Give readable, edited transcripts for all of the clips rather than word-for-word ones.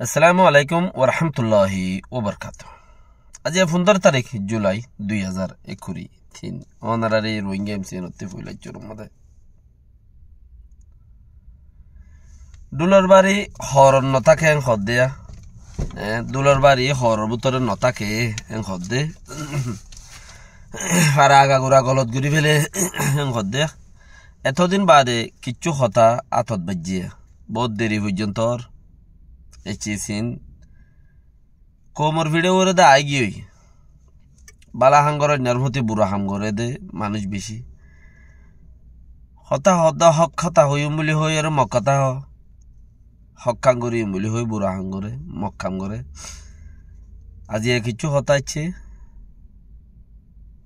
আসসালামু আলাইকুম ওরহামতুল্লাহি ওবরকাতুহ। আজি 15 তারিখ জুলাই 2021 অনারারি রোহিঙ্গা এমসি নতে ফুইলাইচুর মধ্যে দুলার বাড়ি হরন নতাকে হদ্দেয়া দুলার বাড়ি হরর ভিতরে নতাকে হদ্দে আর আগাগোড়া গলত ঘুরি ফেলে হদ্দে এতদিন বাদে কিচ্ছু হতা আতত বাজিয়া বহুত দেরি পর্যন্ত এচিসিন কোমর ভিড়ে ওরে দে আই গিয়ে বালা হাঙ্গর নার্ভতি বুড়া হাঙ্গরে দে মানুষ বেশি হতা হতা হক হতা হইম বলি হই আর মক্কাতা হকাং করি বলি হই বুড়া হাঙ্গরে মক্কাম করে আজি কিছু হতা ইচ্ছে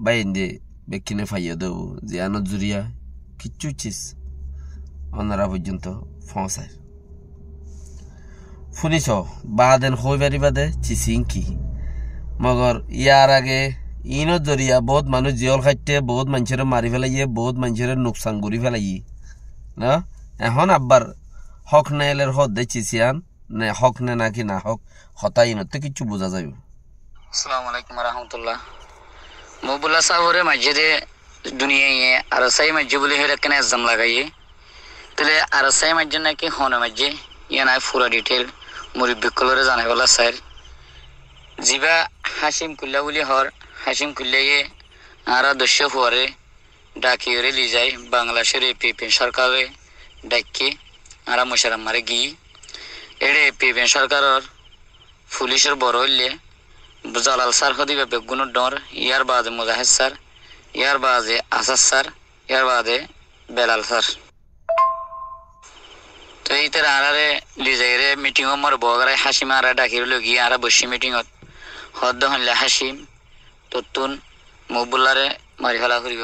বাইন্দে বেকিনে ফাইয়া দেব জিয়ানো জুরিয়া কিচ্ছু চিস অনারা পর্যন্ত ফসায় শুনিছ বাদেন হই পারি বাদে চিচিং কি মগর ইয়ার আগে ইনো জরিয়া বহুত মানুষ জিয়ল খাইতে বহুত মানুষের মারি ফেলাইয়ে বহুত মানুষের নোকসান করি ফেলাই না এখন আব্বার হক নেলের হদ দে চিচিয়ান নে হক নে নাকি না হক হতা ইনতে কিছু বোঝা যাইব। আসসালামু আলাইকুম রাহমাতুল্লাহ। মবুল্লাহ সাহরে মসজিদে দুনিয়ায় আরসাই মসজিদ বলে হেরে কেন এক্সাম লাগাইয়ে তাহলে আরসাই মসজিদ নাকি হনে মসজিদ ইয়া নাই পুরা ডিটেল মুরব্বী কলরে জানাই বলা স্যার জিবা হাসিম কুল্লা বলি হর হাসিম কুল্লাইয়ে আরা দস্য হরে ডাকিয়ে লি যায় বাংলাদেশের এপিপি সরকারে ডাকি আরা মুশারাম মারে গি এড়ে এপিপি সরকারের পুলিশের বড় হইলে জালাল স্যার হদিবে বেগুন ডর ইয়ার বাদে মুজাহিদ স্যার ইয়ার বাদে আসাদ স্যার ইয়ার বাদে বেলাল স্যার তো এই তার আরারে লিজাইরে মিটিং আমার বগরাই হাসিম আরা ডাকির লগি আরা বসি মিটিংত হদ্দ হইলে হাসিম ততুন মকবুল্লারে মারি ফেলা করিব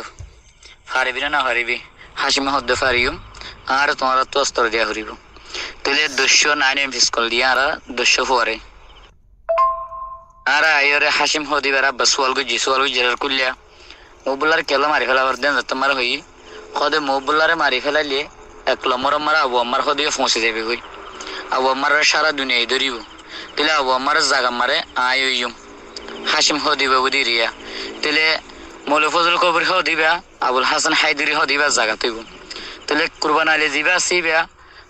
ফারিবি না হারিবি হাসিমে হদ্দ ফারিও আর তোমার তো অস্ত্র দিয়া করিব তাহলে 209 ফিসকল দিয়া আরা 200 হরে আরা আইরে হাসিম হদিবারা বসওয়াল গজি জেরার কুল্লা মকবুল্লার কেলা মারি ফেলা দেন তোমার হই হদে মকবুল্লারে মারি ফেলাইলে এক লম্বর মারা আবু আমার হদিয়ে পৌঁছে যাবে কই আবু আমার সারা দুনিয়ায় ধরিব তাহলে আবু আমার জাগা মারে আয় হইম হাসিম হদিবা বুদি রিয়া তাহলে মৌলভী ফজল কবর হদিবা আবুল হাসান হায়দরি হদিবা জাগা তৈব তাহলে কুরবান আলী জিবা সিবা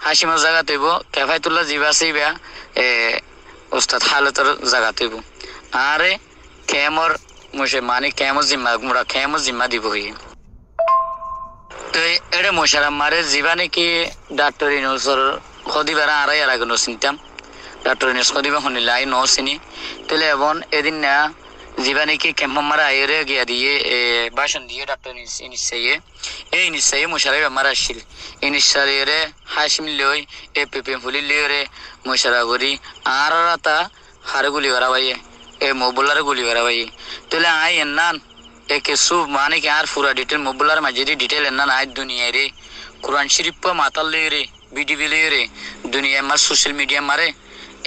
হাসিমের জাগা তৈব কেফায়তুল্লাহ জিবা সিবা ওস্তাদ হালতর জাগা তৈব আরে কেমর মুসে মানে কেমর জিম্মা মুরা কেমর জিম্মা দিব হই তো এড়ে মোশারাম মারে জিবা নাকি ডাক্তার ইনুসর হদিবারা আড়াই আর আগে নচিন্তাম ডাক্তার ইনুস হদিবা শুনিলে আই নচিনি তাহলে এবং এদিন না জিবা নাকি কেম্প মারা আইরে গিয়া দিয়ে বাসন দিয়ে ডাক্তার ইনিসাইয়ে এই নিশ্চয়ই মোশারাই বেমার আসছিল ইনিসারে হাসিম লই এ পেপে ফুলি লিওরে মোশারা করি আর রাতা হারে গুলি করা ভাইয়ে এ মবুল্লারে গুলি করা ভাইয়ে তাহলে আই এন্নান একে সু মানে কি আর পুরা ডিটেল মবুল্লার মাঝে ডিটেল এন্নান আই দুনিয়ায় রে কোরআন শরীফ মাতাল লই রে বিডিবি লই রে দুনিয়া মার সোশ্যাল মিডিয়া মারে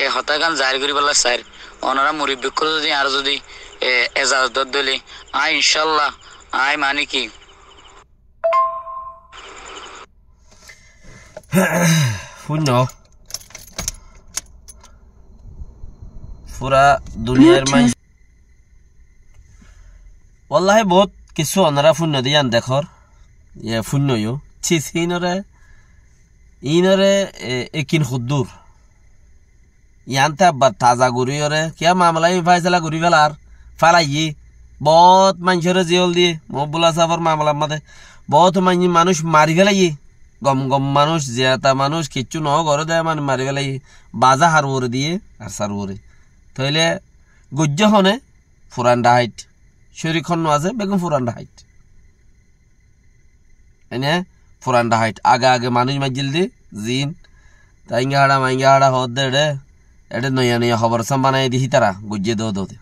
এ হতাগান জাহির করি বলা স্যার ওনারা মুরব্বী করে যদি আর যদি এজাজত দিলে আই ইনশাল্লাহ আই মানে কি শূন্য পুরা দুনিয়ার মানুষ ওয়াল্লাহি বহুত কিছু অনারা শূন্য দিয়ে আন দেখর শূন্যও চিস ইনরে একিন খুদ্দুর ইয়ানতে আব্বার তাজা ঘুরিওরে কিয়া মামলাই ফাইসলা ঘুরি ফেলার ফালাই বহুত মানুষের জিয়ল দিয়ে মকবুল্লাহ সাহর মামলার মাঝে বহুত মানুষ মারি ফেলাই গম গম মানুষ জিয়াতা মানুষ কিচ্ছু ন ঘরে দেয় মানে মারি ফেলাই বাজা হার ওরে দিয়ে আর সার ওরে তাইলে গজ্য হনে ফুরান্ডা হাইট শরীরখন আছে বেগম ফুরান্ডা হাইট এনে ফুরান্ডা হাইট আগে আগে মানুষ মাজিল দি জিন তাইঙ্গা হাড়া মাইঙ্গা হাড়া হদ দে এটা নয়া নয়া খবর সাম বানাই দিহি তারা গজ্যে দে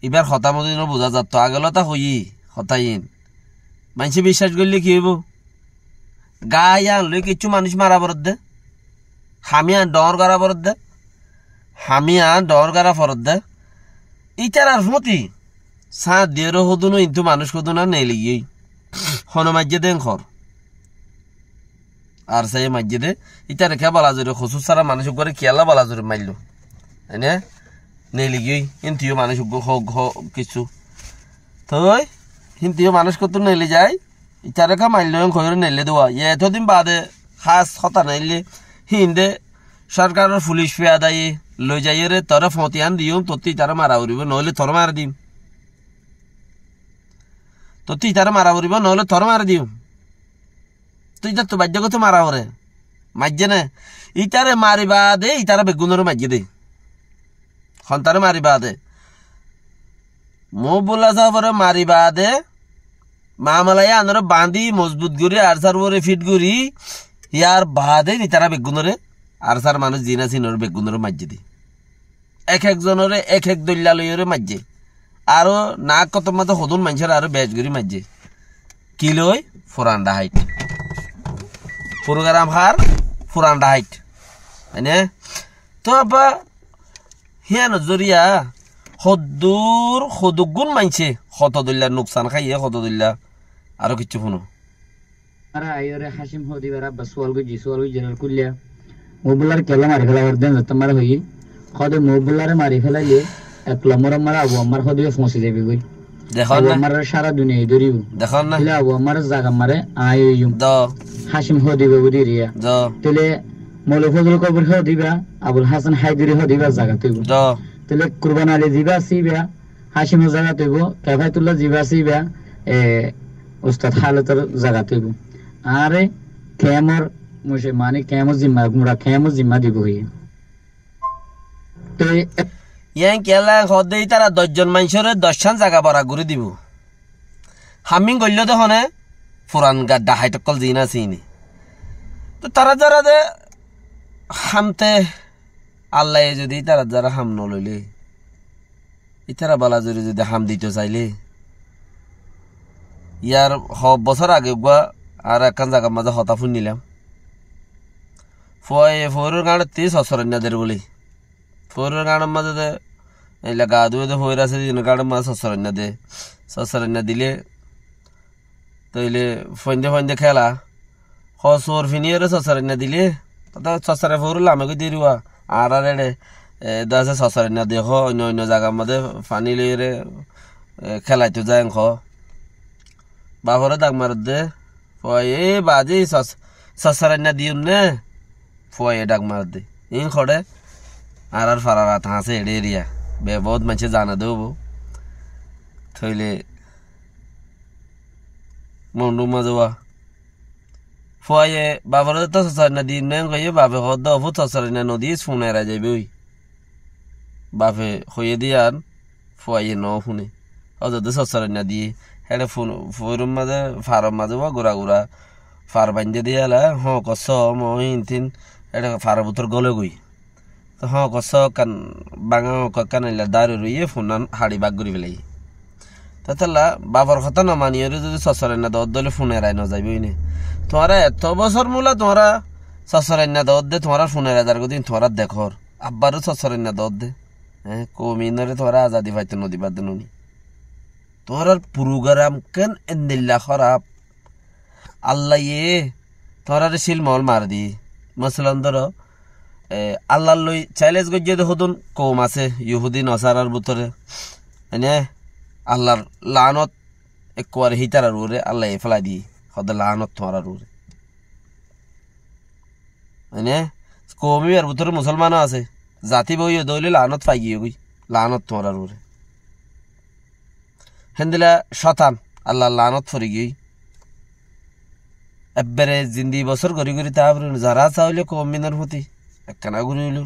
এবার হতা মদিন বোঝা যাত আগেলতা হই হতাইন মানুষে বিশ্বাস করলে কি হইব গায়ে আনলে কিছু মানুষ মারা পরত দে হামিয়া ডর গারা পরত দে হামিয়া ডর গারা ফরত দে ইটার আর মতি সাত দিয়ে হদুনো কিন্তু মানুষ হদুনা নেই লিগিয়ে হনমাজ্যে দেন খর আর সাই মসজিদে ইটা রেখা বলা জোরে খসুস সারা মানুষ করে খেয়ালা বলা জোরে মারলো এনে নেলি গিয়ে হিন্দিও মানুষ কিছু তো হিন্দিও মানুষ কত নেলে যায় ইটা রেখা মারলো খয়রে নেলে দেওয়া এতদিন বাদে হাস হতা নাইলে হিন্দে সরকারের পুলিশ পেয়া দায়ী লই যাই রে তোরা ফতিয়ান দিও তোর তারা মারা উড়িব নহলে তোর মারা দিম তোর তারা মারা উড়িব নহলে তোর মারা দিও তুই যা তো বাজ্য কত মারা ওরে মাজ্জে না ইটারে মারিবা দে ইটারা বেগুনের মাজ্জে দে সন্তারে মারিবা দে মো বলা যাবরে মারিবা দে মামলায় আনরে বাঁধি মজবুত করি আর সার ওরে ফিট করি ইয়ার বাদে ইতারা বেগুনরে আর সার মানুষ জিনা সিনর বেগুনরে মাজ্জে দে এক একজনরে এক এক দল্লা লইরে মাজ্জে আরো না কত মাঝে সদুন মানুষের আরো বেজ করি মাজ্জে কি লই ফুরান্ডা হাইট প্রোগ্রাম হার ফুরান্ডা হাইট হয়নে তো আপা হিয়া নজরিয়া সদুর সদুগুণ মানছে শত দল্যার নোকসান খাইয়ে শত দল্যা আরো কিছু শুনো আরে আইরে হাসিম হদি বেরা বসওয়াল গজি জেনার কুলিয়া মোবুলার কেলা মারি ফেলা দেন তোমার হই খদে মোবুলারে মারি ফেলাইলে এক লমর মারা আবু আমার খদে পৌঁছে যাবে কই দেখো না আমার সারা দুনিয়া ধরিব দেখো না হলে আবু আমার জায়গা মারে আইয়ুম দ হাসিম হদি গদি রিয়া দ তেলে মৌলভী ফজল কবর হদিবা আবুল হাসান হায়দরি হদিবা জায়গা তৈব দ তেলে কুরবান আলী জিবা সিবা হাসিম জায়গা তৈব কাফায়তুল্লাহ জিবা সিবা উস্তাদ হালতর জায়গা তৈব আরে কেমর মুশে মানে কেমর জিম্মা গুমরা কেমর জিম্মা দিব হই তো ইয়াং কেলা হদে তারা 10 জন মানুষরে 10 খান জায়গা বড়া করে দিব হামিং গল্ল দহনে পুরান গাড্ডা হাইটকল জিনা সিনি তো তারা যারা দে হামতে আল্লাহ যদি তারা যারা হাম নলইলে ইতারা বালা জুরি যদি হাম দিতে চাইলে ইয়ার বছর আগে গুয়া আর একখান জায়গার মাঝে হতা ফুন নিলাম ফয়ের গাঁড়ে 30 অসরণ্যাদের বলি ফয়ের গাঁড়ের মাঝে এইলা গা ধুয়ে ফয়ের আছে গাঁড়ের মাঝে সসরণ্যা দিলে তইলে ফন্দে খেলা হসর ফিনিয়রে সসরণ্যা দিলে তা সসরে ফোর লামে কই দিরুয়া আর এড়ে দাসে সসরণ্যা দেখ অন্য জায়গার মাঝে পানি লইরে খেলাইতে যায় খ বাপরে দাগ মার দে ফয়ে বাজি সসরণ্যা দিউন নে ফয়ে ডাক মার দে ইন খড়ে আর ফারারা থাসে এড়ে এরিয়া বে বহুত মানুষে জানা দেব থইলে মন্ডু মাজওয়া ফয়ে বাপরে তো সসরণ্যা দিন নে কইয়ে বাপে হদ ফুট সসরণ্যা নদী শুনে রা যাইবে ওই বাপে হয়ে দিয়ান ফয়ে ন শুনে অযদ সসরণ্যা দিয়ে হেডে ফোরুম মাঝে ফারম মাঝে গুড়া ফার বান্ধে দিয়ালা কস মিন এটা ফার বুতর গলে গই তো কস কান বাঙা কানাইলা দাঁড়িয়ে রইয়ে ফোনান হাড়ি বাগ করি ফেলাই তাহলে বাবার কথা না মানিয়ে যদি সসরান্না দর দলে ফোনে রায় না যাইবই নে তোমারা এত বছর মূলা তোমারা সসরান্না দর দে তোমারা ফোনে রায় যার দিন তোমারা দেখর আব্বারও সসরান্না দর দে হ্যাঁ কমিনরে তোরা আজাদি পাইতে নদী বাদ নি তোর প্রোগ্রাম কেন এন্দিল্লা খারাপ আল্লাহ তোরা শিল মল মার দি মসলান ধর আল্লাহ লই চ্যালেঞ্জ গজ্জে হদুন কম আছে ইহুদি নসারার ভিতরে এনে আল্লাহর লানত একবার হিতার রুরে আল্লাহ ফেলাই দি হদ লানত তোমার রুরে এনে কমি আর ভিতরে মুসলমানও আছে জাতি বই দইলে লানত পাই গিয়ে গই লানত তোমার রুরে হেন্দিলা শতান আল্লাহ লানত ফরি গই এবারে জিন্দি বছর ঘুরি ঘুরি তারপরে যারা চাইলে কমিনের প্রতি একখানা ঘুরি হইল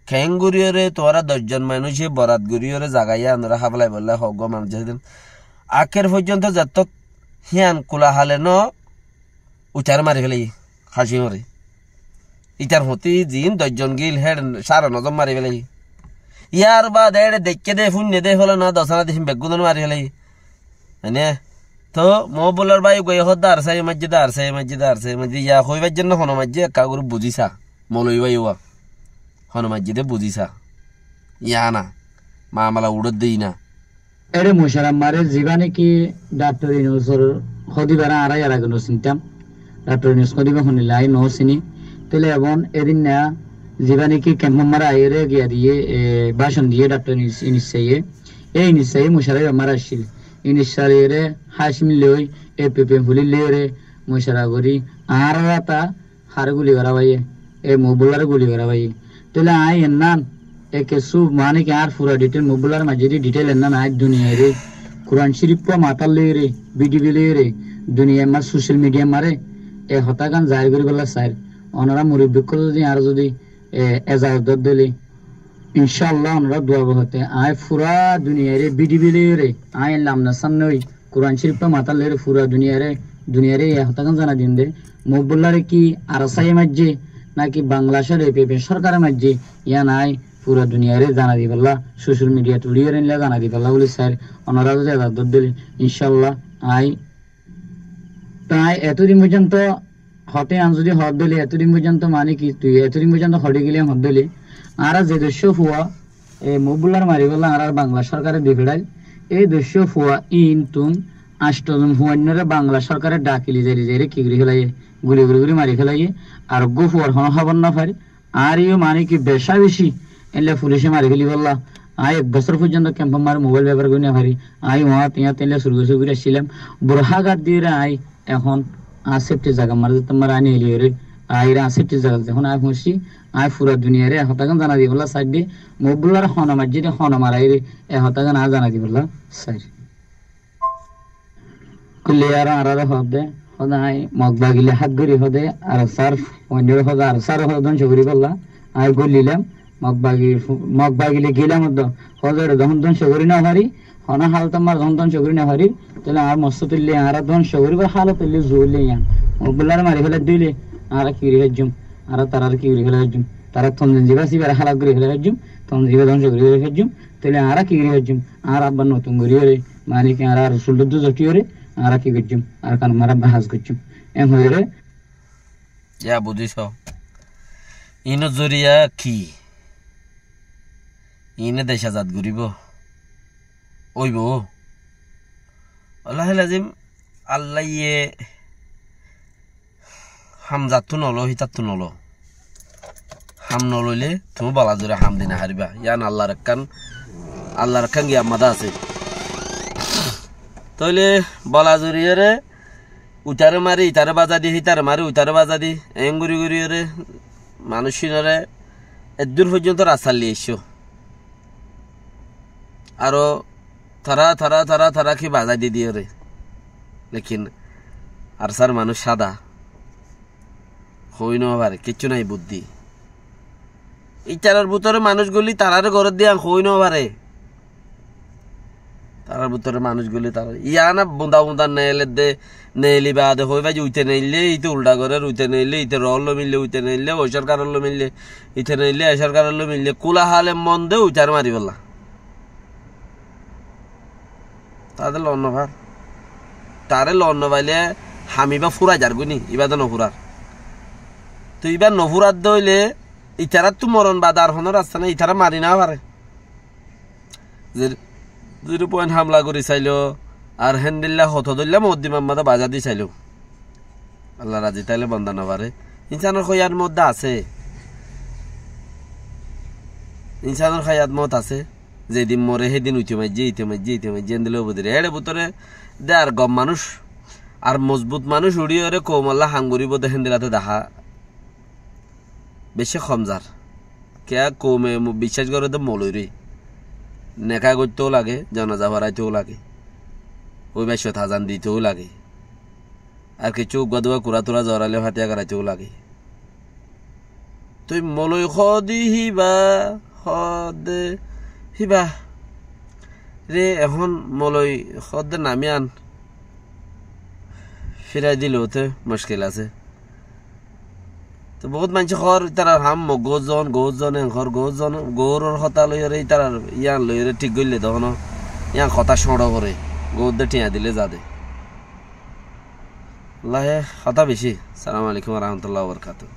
খ্যাং ঘুরিয়রে তোরা 10 জন মানুষে বরাত ঘুরিয়রে জাগাইয়া আনরা হাবলাই বললে হগ মানুষ আখের পর্যন্ত যত হিয়ান কোলা হালে ন উঠার মারি ফেলাই হাসি মরে ইটার হতি জিন 10 জন গিল হেড সারা নজম মারি ফেলাই ইয়ার বাদ এড়ে দেখে দে ফুন্নে দে হলো না দশনা দিন বেগুন মারি ফেলাই এনে তো মোবুলার ভাই গই হদার সাই মসজিদ ইয়া হইবার জন্য হন মসজিদ কাগুর বুঝিসা মৌলই ভাই ওয়া হন মসজিদে বুঝিসা ইয়া না মামলা উড়ত দেই না এরে মুশারাম মারে জীবানে কি ডাক্তার ইনুসর হদিবার আড়াই আর আগে চিনতাম ডক্টর ইউনুস হদিবা শুনিলে আই ন চিনি তাহলে এবং এদিন না জীবানি কি ক্যাম্পার আইরে গিয়া দিয়ে ভাষণ দিয়ে ডক্টর ইনিসাইয়ে এই ইনিসাইয়ে মুশারাফ আমার আসছিল ইনিসারে হাসিম লই এ পেপে ফুলি লেরে মুশারা করি আর রাতা হার গুলি করা ভাইয়ে এ মোবুলার গুলি করা ভাইয়ে তাহলে আই এন্নান একে সু মানে কি আর পুরা ডিটেল মোবুলার মাঝে ডিটেল এন্নান আই দুনিয়া রে কুরআন শরীফ পা মাথা লেরে বিডিবি লেরে দুনিয়া মার সোশ্যাল মিডিয়া মারে এ হতাগান জাহির করি বলা স্যার ওনারা মুরব্বিক যদি আর যদি এজাজত দিলে ইনশাআল্লাহ ওনারা দোয়া হতে আয় পুরা দুনিয়ারে বিডিবি লেরে আই লামনা সামনে ওই কুরআন শরীফ পা মাথা লেরে পুরা দুনিয়ারে এ হতাগান জানা দিন দে মোবুলারে কি আরসাই মাঝে নাকি বাংলাদেশের এপে সরকারের মাঝে ইয়া নাই পুরা দুনিয়ারে জানা দি বললা সোশ্যাল মিডিয়া তুলিয়ে নিলে জানা দি বললা বলে স্যার ওনারা যদি এজাজত দিলে ইনশাআল্লাহ আই তাই এতদিন পর্যন্ত হতে আন যদি হদ দিলে এতদিন পর্যন্ত মানে কি তুই এতদিন পর্যন্ত হটে গেলে হদ দিলে আর যে দস্য ফুয়া এই মবুল্লার মারি বললা আর বাংলা সরকারের বিগড়াই এই দস্য ফুয়া ইন তুন আষ্টজন হুয়ান্যরে বাংলা সরকারের ডাকিলি যাই কি করে ফেলাই গুলি মারি ফেলাই আর গো ফুয়ার হন খবর না পারে আর ইও মানে কি বেশা বেশি এলে পুলিশে মারি ফেলি বললা আই এক বছর পর্যন্ত ক্যাম্প মার মোবাইল ব্যবহার করি না পারি আই ওয়া তেলে শুরু করে আসছিলাম বুড়হাঘাট দিয়ে আই এখন সেফটি জায়গা মার তোমার আনি এলি রে আইরা সেফটি জায়গা যখন আই পৌঁছি আই পুরা দুনিয়ারে হতাগান জানা দি বললা সাইড দিয়ে মোবুলার হন মাঝে হন মারাই রে এ হতাগান আ জানা দি বললা সাইড কুলে আর হদে হদাই মগবাগিলে হাত গরি হদে আর স্যার অন্যের হদে আর স্যার হদন চুরি বললা আই গলিলাম মগবাগিলে গেলাম হদের দহন চুরি না হারি হনা হাল তোমার দহন চুরি না হারি তাহলে আর মস্ত তুললে আর দহন চুরি বা হাল তুললে জুড়লে ইয়ান মোবুলার মারি ফেলে দিলে আর কিরি হজুম আর তার কিরি ফেলে হজুম তারা থমজন জিবা সিবার হালাত করে ফেলে হজুম থম জিবা দহন চুরি হজুম তাহলে আর কিরি হজুম আর আব্বার নতুন করি রে মালিক আর রসুল জটিও রে আর কি করছুম আর কান মারা বাহাজ করছুম এম হয়ে রে যা বুঝিস ইনো জরিয়া কি ইনে দেশ আজাদ ঘুরিব ওইব আল্লাহ লাজিম আল্লাহ ইয়ে হাম যাতু নলো হিতাতু নলো হাম নলইলে তুমি বালা জোরে হাম দিনা হারিবা ইয়ান আল্লাহর কান গিয়া মাদা আছে তইলে বলা জুরিয়ে উতারে মারি ইতারে বাজা দি হিতারে মারি উতারে বাজা দি এঙ্গুরি গুড়িয়ে মানুষিনরে এদূর পর্যন্ত রাস্তা লিয়ে এসো আরো থারা কি বাজা দি দিয়ে রে লেকিন আর সার মানুষ সাদা হই নবারে কিচ্ছু নাই বুদ্ধি ইটারের ভিতরে মানুষগুলি তারারে ঘর দিয়া হই নবারে তারার ভিতরে মানুষগুলি তারা ইয়া না বুন্দা নেলি বাদে হই ভাই উইতে নেইলে ইতে উল্টা করে উইতে নেইলে ইতে রল মিললে উইতে নেইলে ওই সরকার মিললে ইতে নেইলে এ সরকার মিললে কুলা হালে মন দে উইটার মারি বললা তাদের লন ভার তারে লন পাইলে হামিবা ফুরা যার গুনি ইবা তো নফুরার তো ইবার নফুরার দইলে ইতারার তো মরণ বাদার হন রাস্তা না ইতারা মারি না পারে 0 পয়েন্ট হামলা করে চাইল আর হেন্দিল্লা হত ধরলাম মদ্দি মাম্মাদা বাজা দি চাইল আল্লাহ রাজি তাইলে বন্ধা না পারে ইনসানের খয়ার মধ্যে আছে ইনসানের খয়াত মত আছে যেদিন মরে সেদিন উঠে মাইজি দিলে বুঝে এড়ে ভিতরে দে আর গম মানুষ আর মজবুত মানুষ উড়িয়ে রে কৌমাল্লা হাঙ্গুরিব দেখেন দিলাতে দেখা বেশি কমজার কে কৌমে বিশ্বাস করে তো মলই নেকা করতেও লাগে জানাজা ভরাইতেও লাগে ওই বেশ হাজান দিতেও লাগে আর কিছু গদুয়া কুড়া তুরা জড়ালে ফাটিয়া করাইতেও লাগে তুই মলই হদি হিবা রে এখন মলই হদ নামি আন ফিরাই দিলেও তো মুশকিল আছে তো বহুত মানুষ ঘর তার হাম গৌজন ঘর গৌরর হতা লইরে তার ইয়ান লইরে ঠিক করলে তখন ইয়ান কথা সড় করে গৌদে টিয়া দিলে যা দে আল্লাহ কথা বেশি। সালাম আলাইকুম রহমতুল্লাহ বরকাতুহ।